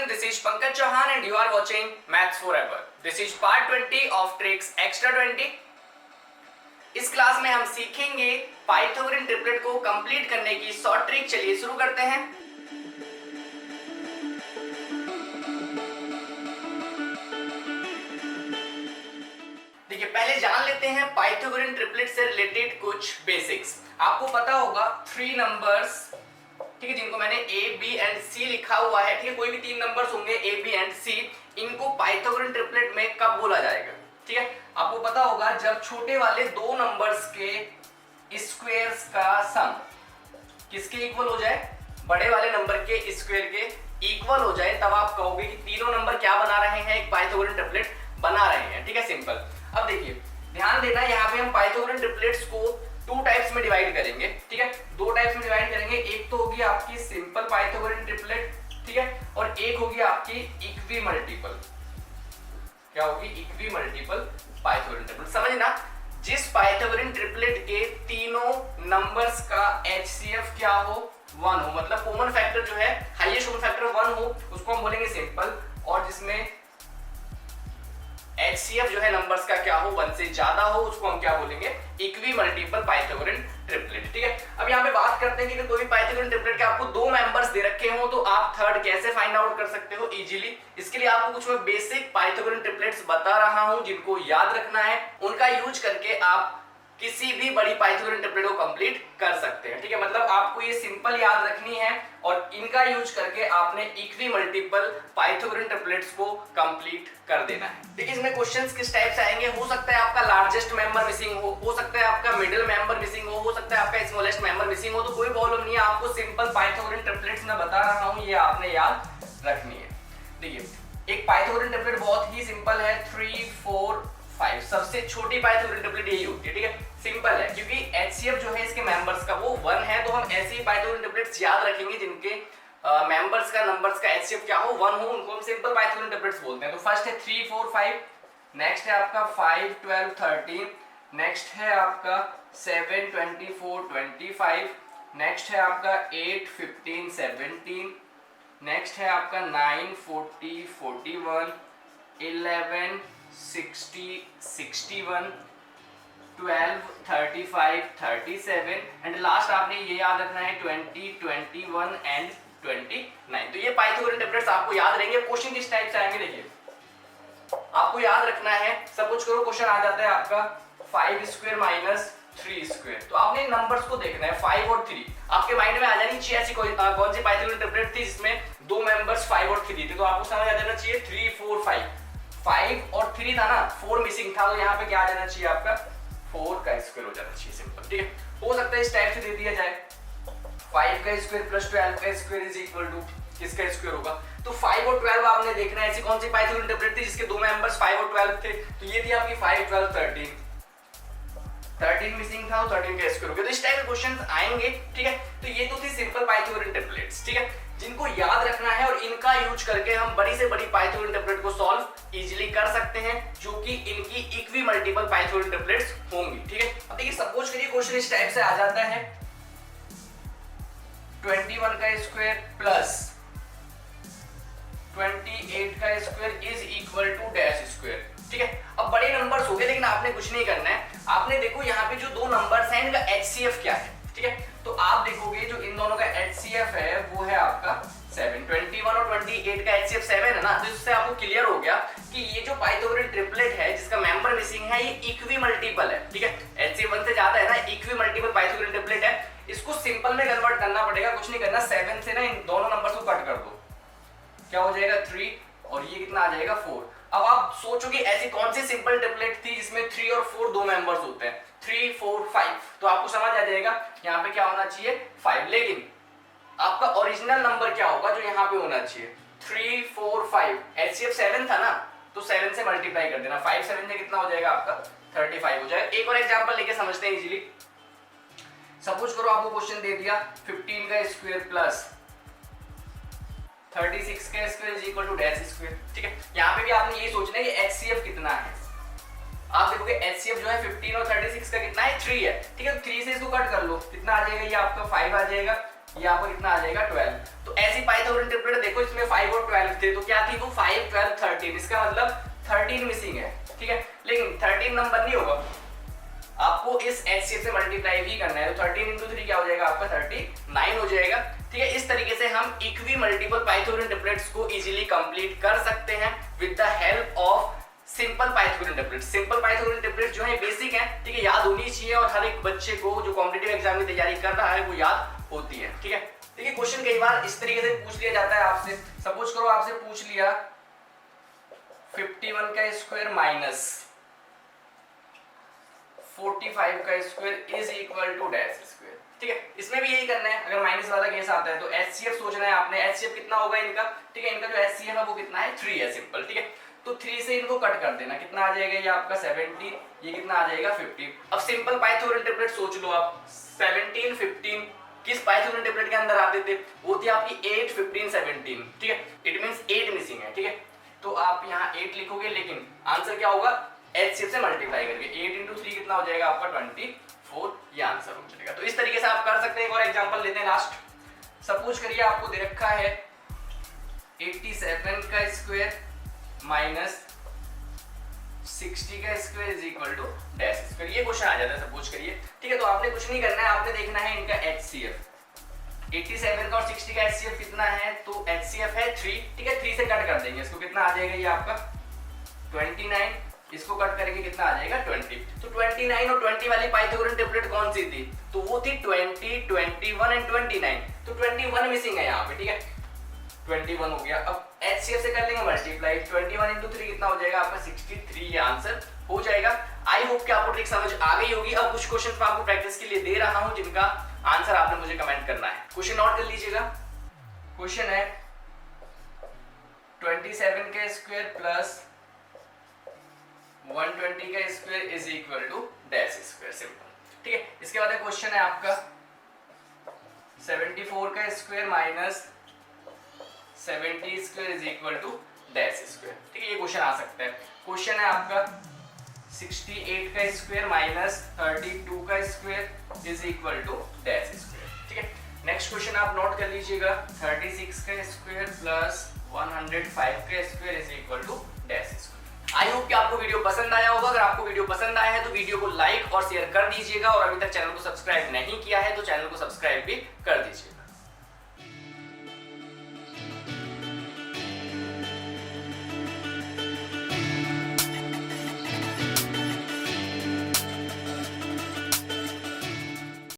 student, this is Pankaj Chauhan and you are watching Maths Forever. This is part 20 of Tricks Extra 20. इस class में हम सीखेंगे Pythagorean triplet को complete करने की शॉर्ट ट्रिक। चलिए शुरू करते हैं। देखिए पहले जान लेते हैं पाइथागोरन ट्रिपलेट से रिलेटेड कुछ बेसिक्स। आपको पता होगा 3 नंबर्स, ठीक है, जिनको मैंने ए बी एंड सी लिखा हुआ है, ठीक है, कोई भी 3 नंबर्स होंगे ए बी एंड सी, इनको पाइथागोरन ट्रिपलेट में कब बोला जाएगा, ठीक है। आपको पता होगा जब छोटे वाले 2 नंबर्स के स्क्वायर्स का सम किसके इक्वल हो जाए, बड़े वाले नंबर के स्क्वायर के इक्वल हो जाए, तब आप कहोगे कि तीनों नंबर क्या बना रहे हैं, एक पाइथागोरन ट्रिपलेट बना रहे हैं, ठीक है, सिंपल। अब देखिए ध्यान देना, यहाँ पे हम पाइथागोरन ट्रिपलेट्स को 2 टाइप्स में डिवाइड करेंगे, ठीक है, 2 टाइप्स में डिवाइड करेंगे। एक तो होगी आपकी सिंपल पाइथागोरन ट्रिपलेट, ठीक है, और एक होगी आपकी इक्वी मल्टीपल। क्या होगी? Equi multiple Pythagorean triplet. समझना, जिस पाइथागोरन ट्रिपलेट के तीनों नंबर्स का HCF क्या हो, 1 हो, मतलब कॉमन फैक्टर जो है, हाईएस्ट कॉमन फैक्टर 1 हो, उसको हम बोलेंगे सिंपल, और जिसमें HCF जो है नंबर्स का क्या हो, 1 से ज्यादा हो, उसको हम क्या बोलेंगे, इक्वी मल्टीपल पाइथागोरन ट्रिपलेट, ठीक है। अब यहाँ पे बात करते हैं कि कोई भी पाइथागोरन ट्रिपलेट के आपको 2 मेंबर्स दे रखे हो, तो आप थर्ड कैसे फाइंड आउट कर सकते हो इजीली। इसके लिए आपको कुछ मैं बेसिक पाइथागोरन ट्रिपलेट्स बता रहा हूं, जिनको याद रखना है, उनका यूज करके आप किसी भी बड़ी पाइथागोरन ट्रिपलेट को कंप्लीट कर सकते हैं, ठीक है। मतलब आपको ये सिंपल याद रखनी है और इनका यूज करके आपने इक्वी मल्टीपल पाइथागोरन ट्रिपलेट्स को कंप्लीट कर देना है। देखिए इसमें क्वेश्चंस किस टाइप से आएंगे, हो सकता है आपका लार्जेस्ट मेंबर मिसिंग हो सकता है आपका मिडिल मेंबर मिसिंग हो सकता है आपका स्मॉलेस्ट मेंबर मिसिंग हो, तो कोई प्रॉब्लम नहीं है, आपको सिंपल पाइथागोरन ट्रिपलेट्स मैं बता रहा हूं, ये आपने याद रखनी है। देखिए एक पाइथागोरन ट्रिपलेट बहुत ही सिंपल है, 3 4 5, सबसे छोटी पाइथागोरन ट्रिपलेट यही होती है, ठीक है, सिंपल है, क्योंकि HCF जो है इसके मेंबर्स का वो 1 है, तो हम ऐसे ही पाइथागोरन ट्रिपलेट्स याद रखेंगे जिनके मेंबर्स का नंबर्स का HCF क्या हो, 1 हो, उनको हम सिंपल पाइथागोरन ट्रिपलेट्स बोलते हैं। तो फर्स्ट है 3 4 5, नेक्स्ट है आपका 5 12 13, नेक्स्ट है आपका 7 24 25, नेक्स्ट है आपका 8 15 17, नेक्स्ट है आपका 9 40 41, 11 60 61, 12 35 37 एंड लास्ट आपने ये याद रखना है 20 21 एंड 29। तो ये पाइथागोरन ट्रिपलेट्स आपको याद रहेंगे। क्वेश्चन किस टाइप से आएंगे, देखिए आपको याद रखना है, सपोज करो क्वेश्चन आ जाता है आपका 5 स्क्वायर माइनस 3 स्क्वायर, तो आपने नंबर्स को देखना है 5 और 3, आपके माइंड में आ जानी चाहिए ऐसी कौन सी पाइथागोरन ट्रिपलेट थी जिसमें 2 मेंबर्स 5 और 3 थे, तो आपको समझ आ जाना चाहिए 3 4 5 और 3 था ना, 4 मिसिंग था, तो यहाँ पे क्या आ जाना चाहिए आपका 4 का स्क्वायर हो जाना चाहिए, सिंपल, ठीक है। हो सकता है इस टाइप से दे दिया जाए 5 का स्क्वायर प्लस 12 का स्क्वायर इज इक्वल टू किसका स्क्वायर होगा, तो 5 और 12 आपने देखना है, ऐसी कौन सी पाइथागोरन ट्रिपलेट थी जिसके 2 मेंबर्स 5 और 12 थे, तो ये थी आपकी 5 12 13 मिसिंग था, 13 का स्क्वायर हो गया। तो इस टाइप के क्वेश्चंस आएंगे, ठीक है। तो ये तो थी सिंपल पाइथागोरन ट्रिपलेट्स, ठीक है, जिनको याद रखना है और इनका यूज करके हम बड़ी से बड़ी पाइथागोरन ट्रिपलेट को सॉल्व इजीली कर सकते हैं, जो कि इनकी इक्वी मल्टीपल पाइथागोरन ट्रिपलेट्स होंगी, ठीक है। अब देखिए सपोज करिए क्वेश्चन इस टाइप से आ जाता है 21 का स्क्वायर प्लस 28 का square is equal to dash square, ठीक है। अब बड़े नंबर्स हो गए, लेकिन आपने कुछ नहीं करना है, आपने देखो यहाँ पे जो 2 नंबर्स हैं इनका HCF क्या है, ठीक है, तो आप देखोगे जो इन दोनों का HCF है वो है आपका 7, 21 और 28 का HCF 7 है ना, तो इससे आपको क्लियर हो गया कि ये जो पाइथागोरन ट्रिपलेट है जिसका मेंबर मिसिंग है ये इक्वी मल्टीपल है, ठीक है, HCF 1 से ज्यादा है ना, इक्वी मल्टीपल पाइथागोरन ट्रिपलेट है। इसको सिंपल में कन्वर्ट करना पड़ेगा, कुछ नहीं करना, 7 से ना इन दोनों नंबर्स को कट कर दो, क्या हो जाएगा 3 और ये कितना आ जाएगा 4। अब आप सोचोगे ऐसी कौन सी सिंपल ट्रिपलेट थी जिसमें 3 और 4 2 मेंबर्स होते हैं, 3 4 5, तो आपको समझ आ जाएगा यहाँ पे क्या होना चाहिए 5, लेकिन आपका ओरिजिनल नंबर क्या होगा जो यहाँ पे होना चाहिए 3 4 5, HCF 7 था ना, तो 7 से मल्टीप्लाई कर देना, 5 7 से कितना हो जाएगा आपका 35 हो जाएगा। एक और एग्जांपल लेके समझते हैं इजीली। सपोज करो आपको क्वेश्चन दे दिया 15 का स्क्वायर प्लस 36 का square is equal to dash square, ठीक है। यहाँ पे भी आपने ये सोचना है कि HCF कितना है, आप देखोगे HCF जो है 15 और 36 का कितना है 3 है, ठीक है, 3 से इसको कट कर लो, कितना आ जाएगा ये आपका 5 आ जाएगा, ये आपको कितना आ जाएगा 12। तो ऐसी पाइथागोरन ट्रिपलेट देखो इसमें 5 और 12 थे, तो क्या थी वो 5 12 13, इसका मतलब 13 मिसिंग है, ठीक है। लेकिन 13 नंबर नहीं होगा, आपको इस HCF से मल्टीप्लाई भी करना है, तो 13 × 3 क्या हो जाएगा आपका 39 हो जाएगा, ठीक है। इस तरीके से हम इक्वी मल्टीपल पाइथागोरन ट्रिपलेट्स को इजीली कंप्लीट कर सकते हैं with the help of simple Pythagorean triplet. Simple Pythagorean triplet जो है बेसिक है, ठीक है, याद होनी चाहिए और हर एक बच्चे को जो कॉम्पिटिटिव एग्जाम की तैयारी कर रहा है वो याद होती है, ठीक है। देखिए क्वेश्चन कई बार इस तरीके से पूछ लिया जाता है आपसे, सपोज करो आपसे पूछ लिया 51 का स्क्वायर माइनस 45 का square is equal to dash square, ठीक है। इसमें भी यही करना है, अगर माइनस वाला केस आता है तो HCF सोचना है आपने, HCF कितना होगा इनका, ठीक है, इनका जो HCF है वो कितना है 3 है, सिंपल, ठीक है। तो 3 से इनको कट कर देना, कितना आ जाएगा ये आपका 70, ये कितना आ जाएगा 50। अब सिंपल पाइथागोरन ट्रिपलेट सोच लो आप, 17 15 किस पाइथागोरन ट्रिपलेट के अंदर आते थे, वो थी आपकी 8 15 17, ठीक है, इट मींस 8 मिसिंग है, ठीक है। तो आप यहाँ 8 लिखोगे, लेकिन आंसर क्या होगा HCF से मल्टीप्लाई करके 8 × 3 कितना हो जाएगा आपका 24, ये आंसर हो जाएगा। तो इस तरीके से आप कर सकते हैं। एक और एग्जांपल लेते हैं लास्ट, सपोज करिए आपको दे रखा है 87 का स्क्वायर माइनस 60 का square is equal to dash square, ये क्वेश्चन आ जाता है सपोज करिए, ठीक है। तो आपने कुछ नहीं करना है, आपने देखना है इनका HCF, 87 का और 60 का HCF कितना है, तो HCF है 3, ठीक है, 3 से कट कर देंगे इसको, कितना आ जाएगा ये आपका 29, इसको कट करेंगे कितना आ जाएगा 20। तो 29 और 20 वाली पाइथागोरन ट्रिपलेट कौन सी थी, तो वो थी 20 21 एंड 29, तो 21 मिसिंग है यहाँ पे, ठीक है, 21 हो गया। अब HCF से कर लेंगे मल्टीप्लाई, 21 × 3 कितना हो जाएगा आपका 63, ये आंसर हो जाएगा। आई होप कि आपको ट्रिक समझ आ गई होगी। अब कुछ क्वेश्चन मैं आपको प्रैक्टिस के लिए दे रहा हूं जिनका आंसर आपने मुझे कमेंट करना है। क्वेश्चन नोट कर लीजिएगा। क्वेश्चन है 27 का स्क्वायर प्लस 120 का square is equal to dash square, simple, ठीक है। इसके बाद क्वेश्चन है आपका 74 का square minus 70 square is equal to dash square, ठीक है, ये क्वेश्चन आ सकता है। क्वेश्चन है आपका 68 का स्क्वायर माइनस 32 का square is equal to dash square, ठीक है। नेक्स्ट क्वेश्चन आप नोट कर लीजिएगा 36 का स्क्वायर प्लस 105 का square is equal to dash square. I hope कि आपको वीडियो पसंद आया होगा। अगर आपको वीडियो पसंद आया है तो वीडियो को लाइक और शेयर कर दीजिएगा, और अभी तक चैनल को सब्सक्राइब नहीं किया है तो चैनल को सब्सक्राइब भी कर दीजिएगा।